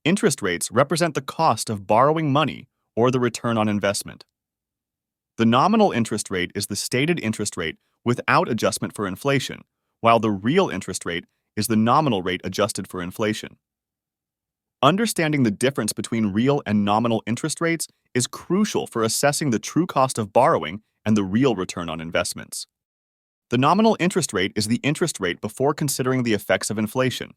Interest rates represent the cost of borrowing money or the return on investment. The nominal interest rate is the stated interest rate without adjustment for inflation, while the real interest rate is the nominal rate adjusted for inflation. Understanding the difference between real and nominal interest rates is crucial for assessing the true cost of borrowing and the real return on investments. The nominal interest rate is the interest rate before considering the effects of inflation.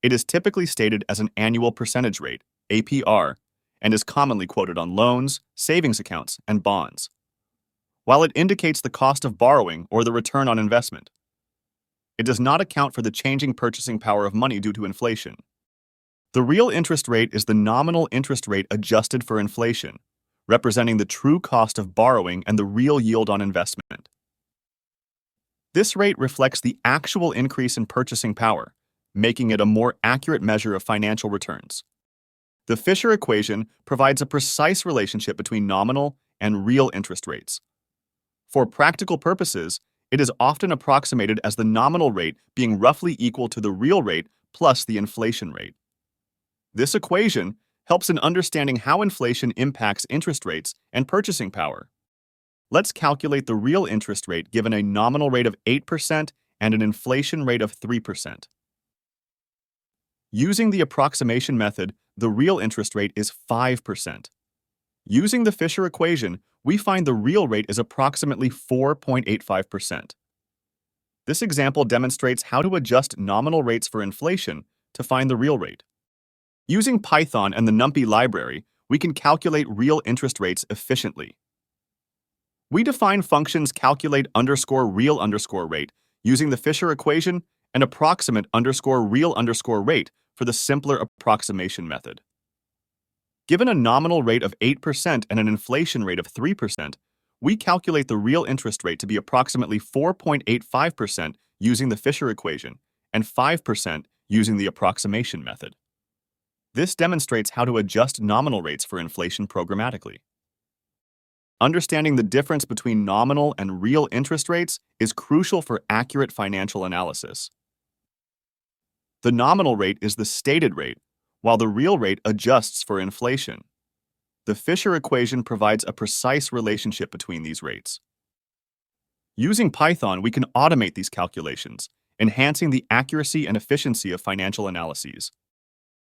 It is typically stated as an annual percentage rate, APR, and is commonly quoted on loans, savings accounts, and bonds, while it indicates the cost of borrowing or the return on investment. It does not account for the changing purchasing power of money due to inflation. The real interest rate is the nominal interest rate adjusted for inflation, representing the true cost of borrowing and the real yield on investment. This rate reflects the actual increase in purchasing power, making it a more accurate measure of financial returns. The Fisher equation provides a precise relationship between nominal and real interest rates. For practical purposes, it is often approximated as the nominal rate being roughly equal to the real rate plus the inflation rate. This equation helps in understanding how inflation impacts interest rates and purchasing power. Let's calculate the real interest rate given a nominal rate of 8% and an inflation rate of 3%. Using the approximation method, the real interest rate is 5%. Using the Fisher equation, we find the real rate is approximately 4.85%. This example demonstrates how to adjust nominal rates for inflation to find the real rate. Using Python and the NumPy library, we can calculate real interest rates efficiently. We define functions calculate_real_rate using the Fisher equation and approximate_real_rate for the simpler approximation method. Given a nominal rate of 8% and an inflation rate of 3%, we calculate the real interest rate to be approximately 4.85% using the Fisher equation and 5% using the approximation method. This demonstrates how to adjust nominal rates for inflation programmatically. Understanding the difference between nominal and real interest rates is crucial for accurate financial analysis. The nominal rate is the stated rate, while the real rate adjusts for inflation. The Fisher equation provides a precise relationship between these rates. Using Python, we can automate these calculations, enhancing the accuracy and efficiency of financial analyses.